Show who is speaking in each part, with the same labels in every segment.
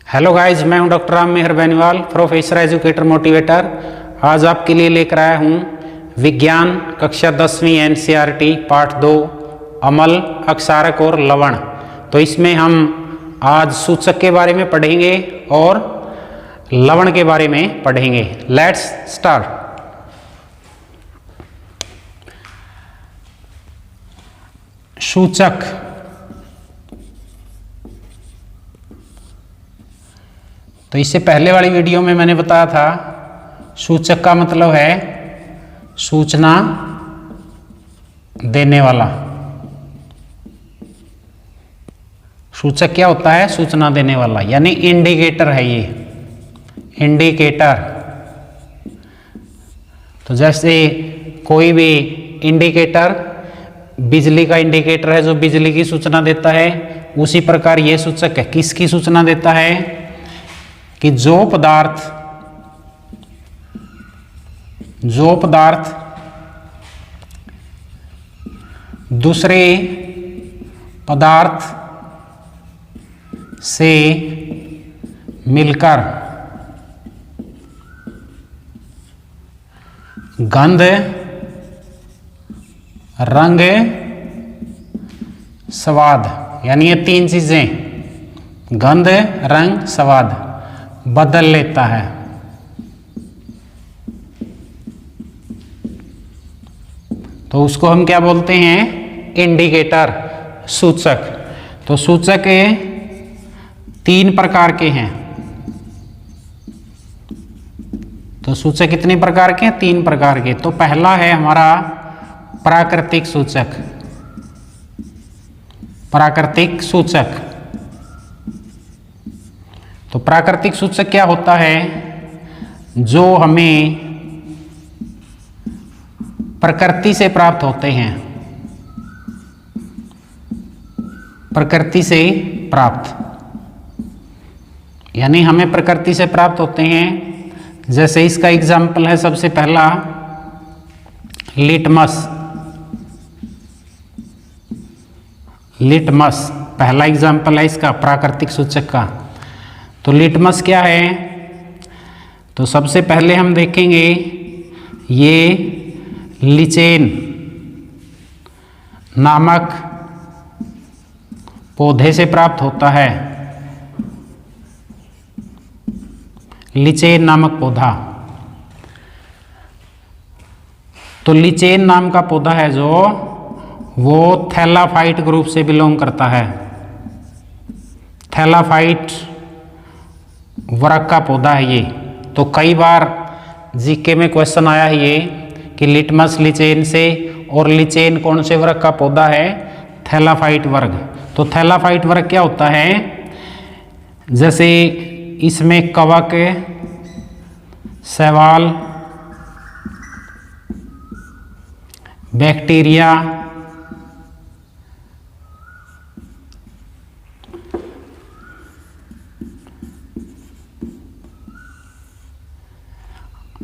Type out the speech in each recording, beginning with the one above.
Speaker 1: Hello guys, मैं हूं doctor Ram मेहर Beniwal, professor educator motivator. आज आपके लिए लेकर आया हूं विज्ञान कक्षा 10वीं एनसीईआरटी पाठ 2 अमल, अक्षारक और लवण। तो इसमें हम आज सूचक के बारे में पढ़ेंगे और लवण के बारे में पढ़ेंगे। Let's start. सूचक तो इससे पहले वाली वीडियो में मैंने बताया था सूचक का मतलब है सूचना देने वाला। सूचक क्या होता है? सूचना देने वाला, यानी इंडिकेटर है ये, इंडिकेटर। तो जैसे कोई भी इंडिकेटर, बिजली का इंडिकेटर है जो बिजली की सूचना देता है, उसी प्रकार ये सूचक है। किसकी सूचना देता है? कि जो पदार्थ दूसरे पदार्थ से मिलकर गंध, रंग, स्वाद, यानी ये तीन चीजें गंध, रंग, स्वाद बदल लेता है, तो उसको हम क्या बोलते हैं? इंडिकेटर, सूचक। तो सूचक तीन प्रकार के हैं। तो सूचक कितने प्रकार के हैं? तीन प्रकार के। तो पहला है हमारा प्राकृतिक सूचक। प्राकृतिक सूचक। तो प्राकृतिक सूचक क्या होता है? जो हमें प्रकृति से प्राप्त होते हैं, प्रकृति से प्राप्त, यानी हमें प्रकृति से प्राप्त होते हैं। जैसे इसका एग्जाम्पल है सबसे पहला लिटमस। लिटमस पहला एग्जाम्पल है इसका प्राकृतिक सूचक का। तो लिटमस क्या है? तो सबसे पहले हम देखेंगे ये लिचेन नामक पौधे से प्राप्त होता है। लिचेन नामक पौधा। तो लिचेन नाम का पौधा है जो वो थैलाफाइट ग्रुप से बिलोंग करता है। थैलाफाइट वर्ग का पौधा है ये। तो कई बार जीके में क्वेश्चन आया है ये कि लिटमस लिचेन से, और लिचेन कौन से वर्ग का पौधा है? थैलाफाइट वर्ग। तो थैलाफाइट वर्ग क्या होता है? जैसे इसमें कवक, शैवाल, बैक्टीरिया,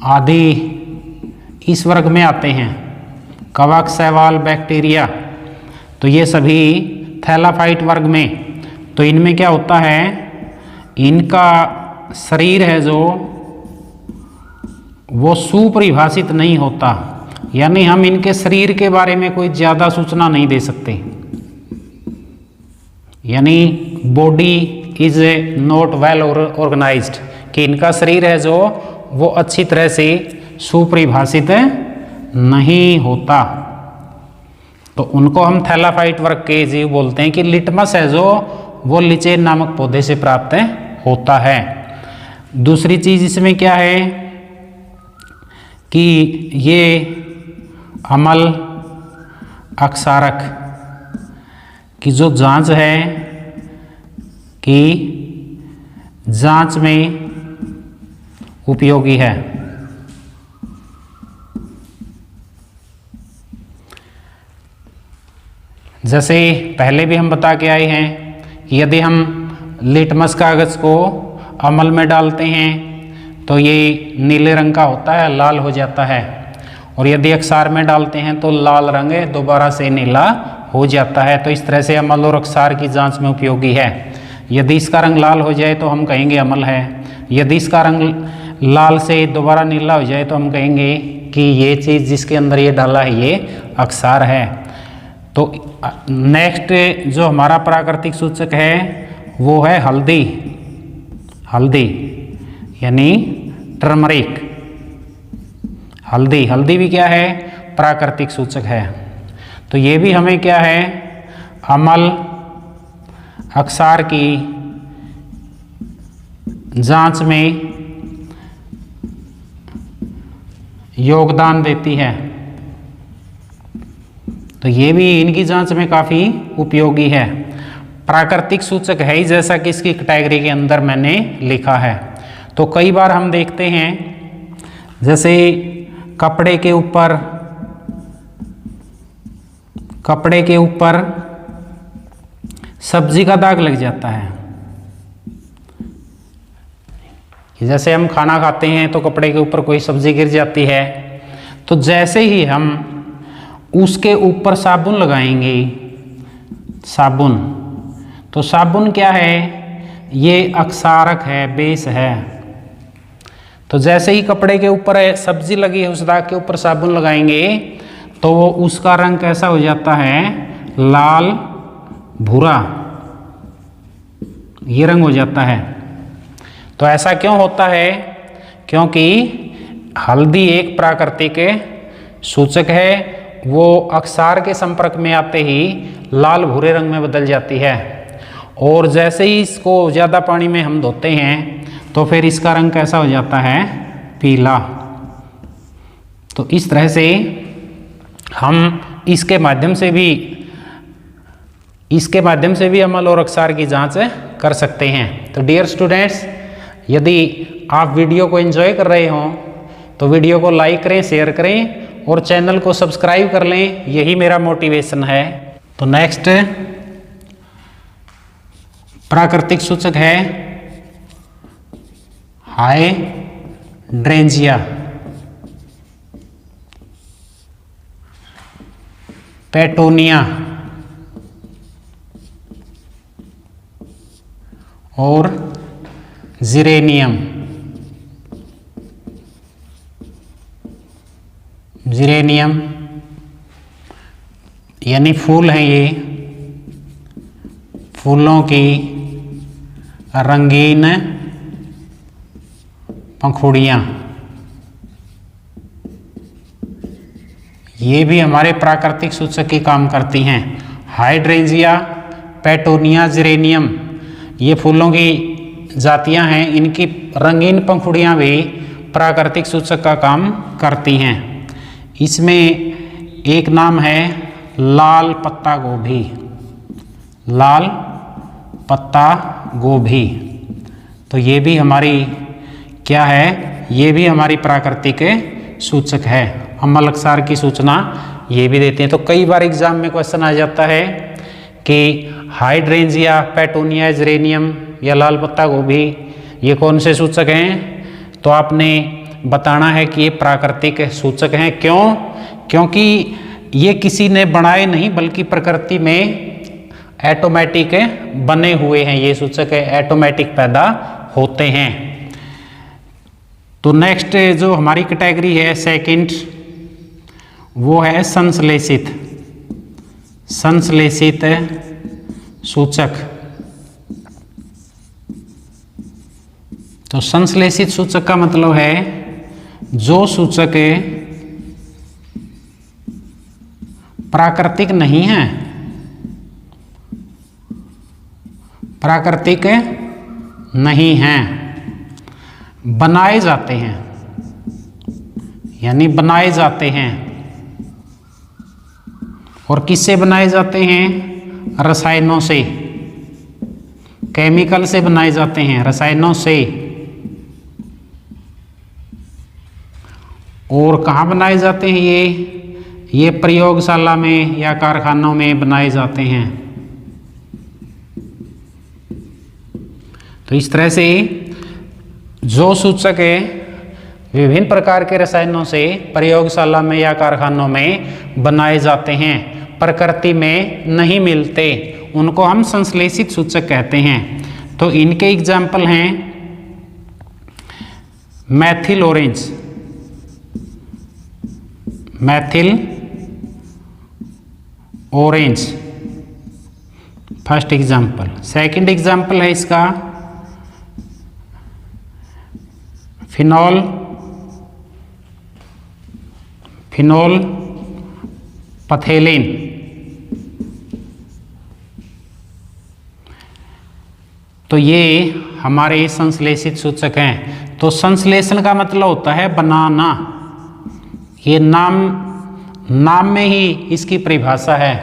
Speaker 1: आदि इस वर्ग में आते हैं। कवक, शैवाल, बैक्टीरिया, तो ये सभी थैलाफाइट वर्ग में। तो इनमें क्या होता है? इनका शरीर है जो वो सुपरिभाषित नहीं होता, यानी हम इनके शरीर के बारे में कोई ज़्यादा सूचना नहीं दे सकते। यानी body is not well organised, कि इनका शरीर है जो वो अच्छी तरह से सुपरिभाषित नहीं होता। तो उनको हम थैलाफाइट वर्ग के जीव बोलते हैं। कि लिटमस है जो वो लिचेन नामक पौधे से प्राप्त होता है। दूसरी चीज इसमें क्या है कि ये अमल, अक्षारक की जो जांच है, कि जांच में उपयोगी है। जैसे पहले भी हम बता के आए हैं कि यदि हम लिटमस कागज को अमल में डालते हैं तो ये नीले रंग का होता है, लाल हो जाता है। और यदि अक्षार में डालते हैं तो लाल रंग दोबारा से नीला हो जाता है। तो इस तरह से अमल और अक्षार की जांच में उपयोगी है। यदि इसका रंग लाल हो जाए तो हम कहेंगे अम्ल है। यदि इसका रंग लाल से दोबारा नीला हो जाए तो हम कहेंगे कि ये चीज़ जिसके अंदर ये डाला है ये अक्षार है। तो नेक्स्ट जो हमारा प्राकृतिक सूचक है वो है हल्दी। हल्दी यानी टर्मरिक। हल्दी, हल्दी भी क्या है? प्राकृतिक सूचक है। तो ये भी हमें क्या है? अम्ल अक्षार की जांच में योगदान देती है। तो ये भी इनकी जांच में काफ़ी उपयोगी है। प्राकृतिक सूचक है ही जैसा कि इसकी कैटेगरी के अंदर मैंने लिखा है। तो कई बार हम देखते हैं जैसे कपड़े के ऊपर सब्जी का दाग लग जाता है। जैसे हम खाना खाते हैं तो कपड़े के ऊपर कोई सब्जी गिर जाती है, तो जैसे ही हम उसके ऊपर साबुन लगाएंगे, साबुन, तो साबुन क्या है? ये अक्षारक है, बेस है। तो जैसे ही कपड़े के ऊपर सब्जी लगी है उस दाग के ऊपर साबुन लगाएंगे तो उसका रंग कैसा हो जाता है? लाल भूरा, ये रंग हो जाता है। तो ऐसा क्यों होता है? क्योंकि हल्दी एक प्राकृतिक सूचक है, वो अक्षार के संपर्क में आते ही लाल भूरे रंग में बदल जाती है। और जैसे ही इसको ज़्यादा पानी में हम धोते हैं तो फिर इसका रंग कैसा हो जाता है? पीला। तो इस तरह से हम इसके माध्यम से भी अम्ल और अक्षार की जांच कर सकते हैं। तो डियर स्टूडेंट्स, यदि आप वीडियो को एंजॉय कर रहे हों तो वीडियो को लाइक करें, शेयर करें और चैनल को सब्सक्राइब कर लें, यही मेरा मोटिवेशन है। तो नेक्स्ट प्राकृतिक सूचक है हाइड्रेंजिया। पेटोनिया और जिरेनियम। जिरेनियम यानी फूल हैं, ये फूलों की रंगीन पंखुड़ियाँ, ये भी हमारे प्राकृतिक सूचक की काम करती हैं। हाइड्रेंजिया, पेटोनिया, जिरेनियम, ये फूलों की जातियां हैं, इनकी रंगीन पंखुड़ियाँ भी प्राकृतिक सूचक का काम करती हैं। इसमें एक नाम है लाल पत्ता गोभी। लाल पत्ता गोभी, तो ये भी हमारी क्या है? ये भी हमारी प्राकृतिक सूचक है। अम्ल अक्षार की सूचना ये भी देते हैं। तो कई बार एग्जाम में क्वेश्चन आ जाता है कि हाइड्रेंजिया, पेटोनिया, जिरेनियम या लाल पत्ता गोभी ये कौन से सूचक हैं? तो आपने बताना है कि ये प्राकृतिक सूचक हैं। क्यों? क्योंकि ये किसी ने बनाए नहीं बल्कि प्रकृति में ऑटोमेटिक बने हुए हैं। ये सूचक ऑटोमेटिक पैदा होते हैं। तो नेक्स्ट जो हमारी कैटेगरी है सेकंड, वो है संश्लेषित। संश्लेषित सूचक। तो संश्लेषित सूचक का मतलब है जो सूचक प्राकृतिक नहीं है, प्राकृतिक नहीं हैं, बनाए जाते हैं, यानी बनाए जाते हैं। और किससे बनाए जाते हैं? रसायनों से, केमिकल से बनाए जाते हैं, रसायनों से। और कहाँ बनाए जाते हैं ये प्रयोगशाला में या कारखानों में बनाए जाते हैं। तो इस तरह से जो सूचक विभिन्न प्रकार के रसायनों से प्रयोगशाला में या कारखानों में बनाए जाते हैं, प्रकृति में नहीं मिलते, उनको हम संश्लेषित सूचक कहते हैं। तो इनके एग्जाम्पल हैं Maithil orange, Maithil orange first example. Second example है इसका फिनॉल, फिनोल पथेलिन। तो ये हमारे संश्लेषित सूचक हैं। तो संश्लेषण का मतलब होता है बनाना, ये नाम में ही इसकी परिभाषा है।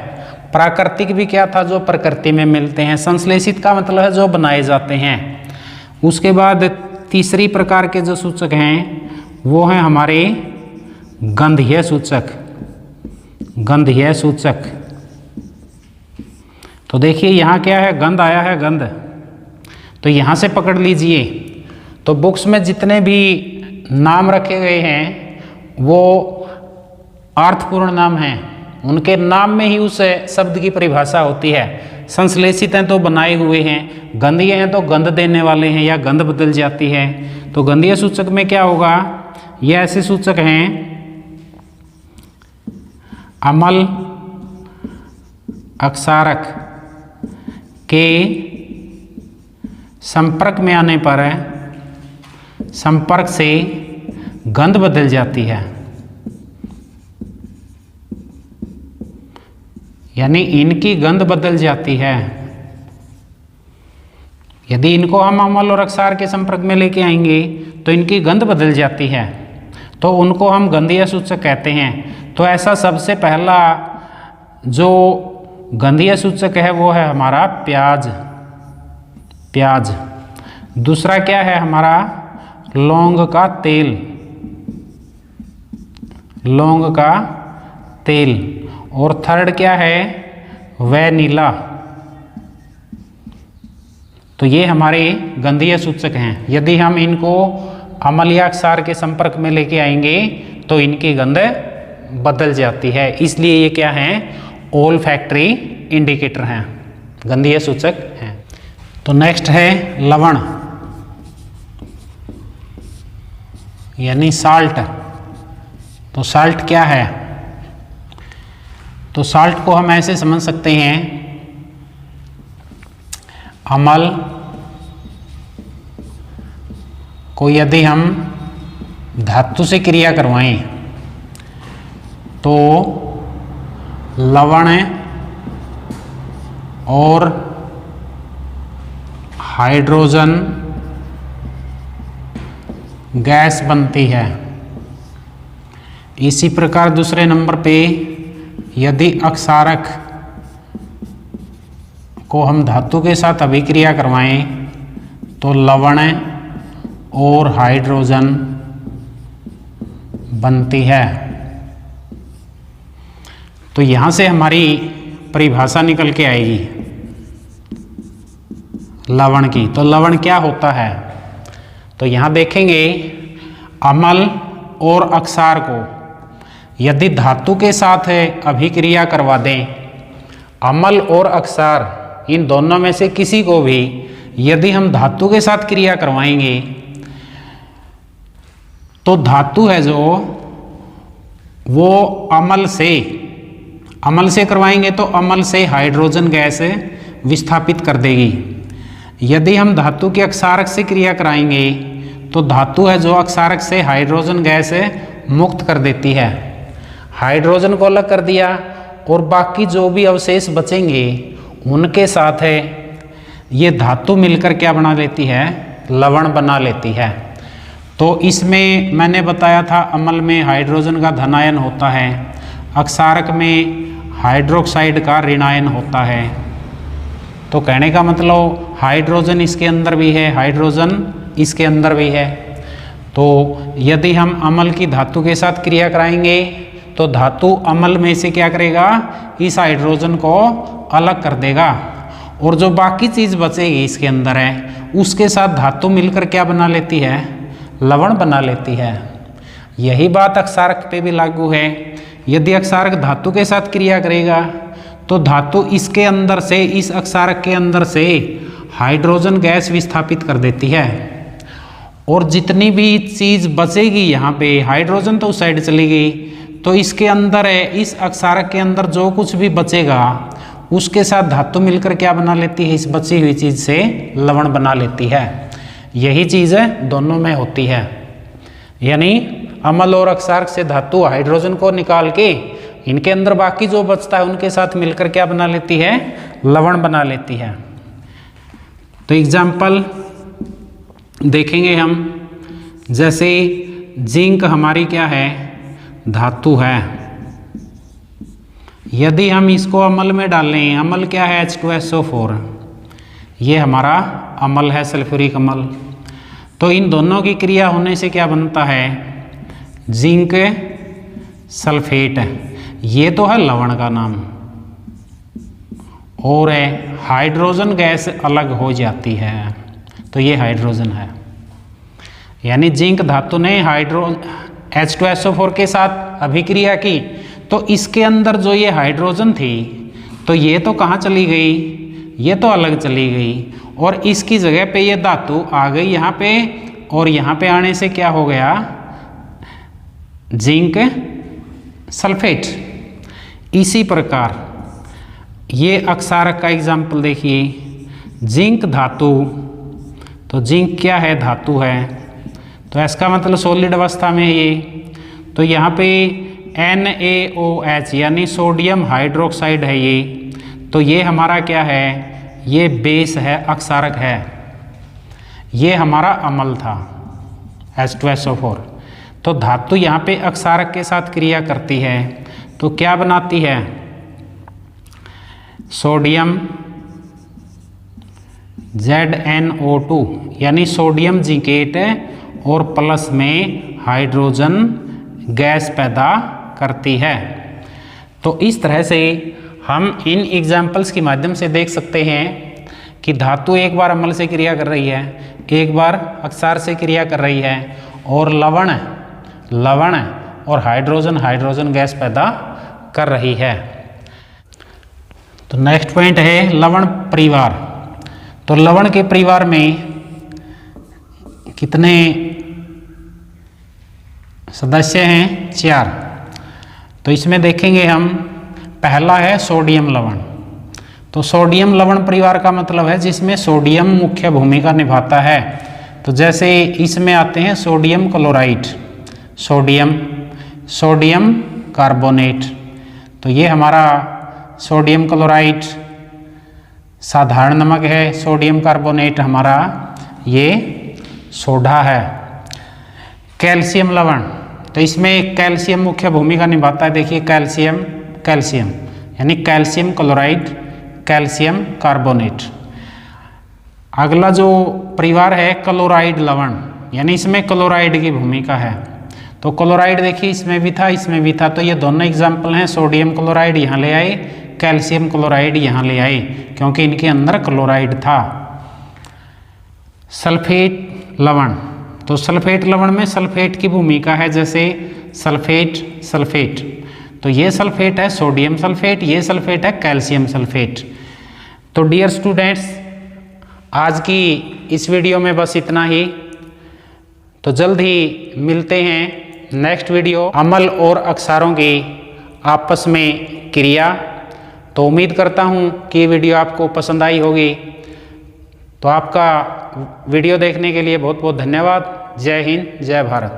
Speaker 1: प्राकृतिक भी क्या था, जो प्रकृति में मिलते हैं। संश्लेषित का मतलब है जो बनाए जाते हैं। उसके बाद तीसरी प्रकार के जो सूचक हैं वो हैं हमारे गंधीय सूचक, गंधीय सूचक। तो देखिए यहाँ क्या है, गंध आया है, गंध। तो यहाँ से पकड़ लीजिए। तो बुक्स में जितने भी नाम रखे गए हैं वो अर्थपूर्ण नाम हैं, उनके नाम में ही उस शब्द की परिभाषा होती है। संश्लेषित हैं तो बनाए हुए हैं, गंधीय हैं तो गंध देने वाले हैं या गंध बदल जाती है। तो गंधीय सूचक में क्या होगा, ये ऐसे सूचक हैं अम्ल अक्षारक के संपर्क में आने पर संपर्क से गंध बदल जाती है, यानी इनकी गंध बदल जाती है। यदि इनको हम अम्ल और अक्षार के संपर्क में लेके आएंगे तो इनकी गंध बदल जाती है, तो उनको हम गंधीय सूचक कहते हैं। तो ऐसा सबसे पहला जो गंधीय सूचक है वो है हमारा प्याज, प्याज। दूसरा क्या है हमारा लौंग का तेल, लौंग का तेल। और थर्ड क्या है वैनिला। तो ये हमारे गंधीय सूचक हैं। यदि हम इनको अम्ल या क्षार के संपर्क में लेके आएंगे तो इनकी गंध बदल जाती है, इसलिए ये क्या हैं ओल्फैक्टरी इंडिकेटर हैं, गंधीय सूचक हैं। तो नेक्स्ट है लवण यानी साल्ट। तो साल्ट क्या है, तो साल्ट को हम ऐसे समझ सकते हैं अम्ल को यदि हम धातु से क्रिया करवाएं तो लवण और हाइड्रोजन गैस बनती है। इसी प्रकार दूसरे नंबर पे यदि अक्षारक को हम धातु के साथ अभिक्रिया करवाएं तो लवण और हाइड्रोजन बनती है। तो यहाँ से हमारी परिभाषा निकल के आएगी लवण की। तो लवण क्या होता है, तो यहाँ देखेंगे अम्ल और अक्षार को यदि धातु के साथ अभिक्रिया करवा दें, अम्ल और अक्षार इन दोनों में से किसी को भी यदि हम धातु के साथ क्रिया करवाएंगे तो धातु है जो वो अम्ल से करवाएंगे तो अम्ल से हाइड्रोजन गैस विस्थापित कर देगी। यदि हम धातु के अक्षारक से क्रिया कराएंगे तो धातु है जो अक्षारक से हाइड्रोजन गैस मुक्त कर देती है। हाइड्रोजन को अलग कर दिया और बाकी जो भी अवशेष बचेंगे उनके साथ ये धातु मिलकर क्या बना लेती है, लवण बना लेती है। तो इसमें मैंने बताया था अम्ल में हाइड्रोजन का धनायन होता है, अक्षारक में हाइड्रोक्साइड का ऋणायन होता है। तो कहने का मतलब हाइड्रोजन इसके अंदर भी है, हाइड्रोजन इसके अंदर भी है। तो यदि हम अम्ल की धातु के साथ क्रिया कराएंगे तो धातु अम्ल में से क्या करेगा, इस हाइड्रोजन को अलग कर देगा और जो बाकी चीज़ बचेगी इसके अंदर है उसके साथ धातु मिलकर क्या बना लेती है, लवण बना लेती है। यही बात अक्षारक पे भी लागू है। यदि अक्षारक धातु के साथ क्रिया करेगा तो धातु इसके अंदर से, इस अक्षारक के अंदर से हाइड्रोजन गैस विस्थापित कर देती है। और जितनी भी चीज़ बचेगी यहाँ पे, हाइड्रोजन तो उस साइड चली गई, तो इसके अंदर है, इस अक्षारक के अंदर जो कुछ भी बचेगा उसके साथ धातु मिलकर क्या बना लेती है, इस बची हुई चीज़ से लवण बना लेती है। यही चीज़ है दोनों में होती है, यानी अम्ल और अक्षारक से धातु हाइड्रोजन को निकाल के इनके अंदर बाकी जो बचता है उनके साथ मिलकर क्या बना लेती है, लवण बना लेती है। तो एग्जाम्पल देखेंगे हम, जैसे जिंक हमारी क्या है, धातु है। यदि हम इसको अम्ल में डालें, अम्ल क्या है H2SO4, ये हमारा अम्ल है, सल्फ्यूरिक अम्ल। तो इन दोनों की क्रिया होने से क्या बनता है, जिंक सल्फेट। ये तो है लवण का नाम, और हाइड्रोजन गैस अलग हो जाती है, तो ये हाइड्रोजन है। यानी जिंक धातु ने H2SO4 के साथ अभिक्रिया की, तो इसके अंदर जो ये हाइड्रोजन थी, तो ये तो कहाँ चली गई, ये तो अलग चली गई, और इसकी जगह पे ये धातु आ गई यहाँ पे, और यहाँ पे आने से क्या हो गया, जिंक सल्फेट। इसी प्रकार ये अक्षारक का एग्जाम्पल देखिए, जिंक धातु, तो जिंक क्या है, धातु है, तो इसका मतलब सॉलिड अवस्था में है ये। तो यहाँ पे NaOH यानी सोडियम हाइड्रोक्साइड है ये, तो ये हमारा क्या है, ये बेस है, अक्षारक है। ये हमारा अम्ल था H2SO4। तो धातु यहाँ पे अक्षारक के साथ क्रिया करती है, तो क्या बनाती है, सोडियम ZnO2 यानी सोडियम जिंकेट, और प्लस में हाइड्रोजन गैस पैदा करती है। तो इस तरह से हम इन एग्जाम्पल्स के माध्यम से देख सकते हैं कि धातु एक बार अम्ल से क्रिया कर रही है, एक बार अक्षार से क्रिया कर रही है, और लवण और हाइड्रोजन गैस पैदा कर रही है। तो नेक्स्ट पॉइंट है लवण परिवार। तो लवण के परिवार में कितने सदस्य हैं, 4। तो इसमें देखेंगे हम, पहला है सोडियम लवण। तो सोडियम लवण परिवार का मतलब है जिसमें सोडियम मुख्य भूमिका निभाता है। तो जैसे इसमें आते हैं सोडियम क्लोराइड, सोडियम कार्बोनेट। तो ये हमारा सोडियम क्लोराइड साधारण नमक है, सोडियम कार्बोनेट हमारा ये सोडा है। कैल्शियम लवण, तो इसमें कैल्शियम मुख्य भूमिका निभाता है। देखिए कैल्शियम यानी कैल्शियम क्लोराइड, कैल्शियम कार्बोनेट। अगला जो परिवार है क्लोराइड लवण, यानी इसमें क्लोराइड की भूमिका है। तो क्लोराइड देखिए इसमें भी था, इसमें भी था, तो ये दोनों एग्जाम्पल हैं। सोडियम क्लोराइड यहाँ ले आए, कैल्शियम क्लोराइड यहाँ ले आए, क्योंकि इनके अंदर क्लोराइड था। सल्फेट लवण, तो सल्फेट लवण में सल्फेट की भूमिका है, जैसे सल्फेट। तो ये सल्फेट है सोडियम सल्फेट, ये सल्फेट है कैल्शियम सल्फेट। तो डियर स्टूडेंट्स, आज की इस वीडियो में बस इतना ही। तो जल्द ही मिलते हैं नेक्स्ट वीडियो, अम्ल और अक्षारों की आपस में क्रिया। तो उम्मीद करता हूँ कि ये वीडियो आपको पसंद आई होगी। तो आपका वीडियो देखने के लिए बहुत बहुत धन्यवाद। जय हिंद, जय भारत।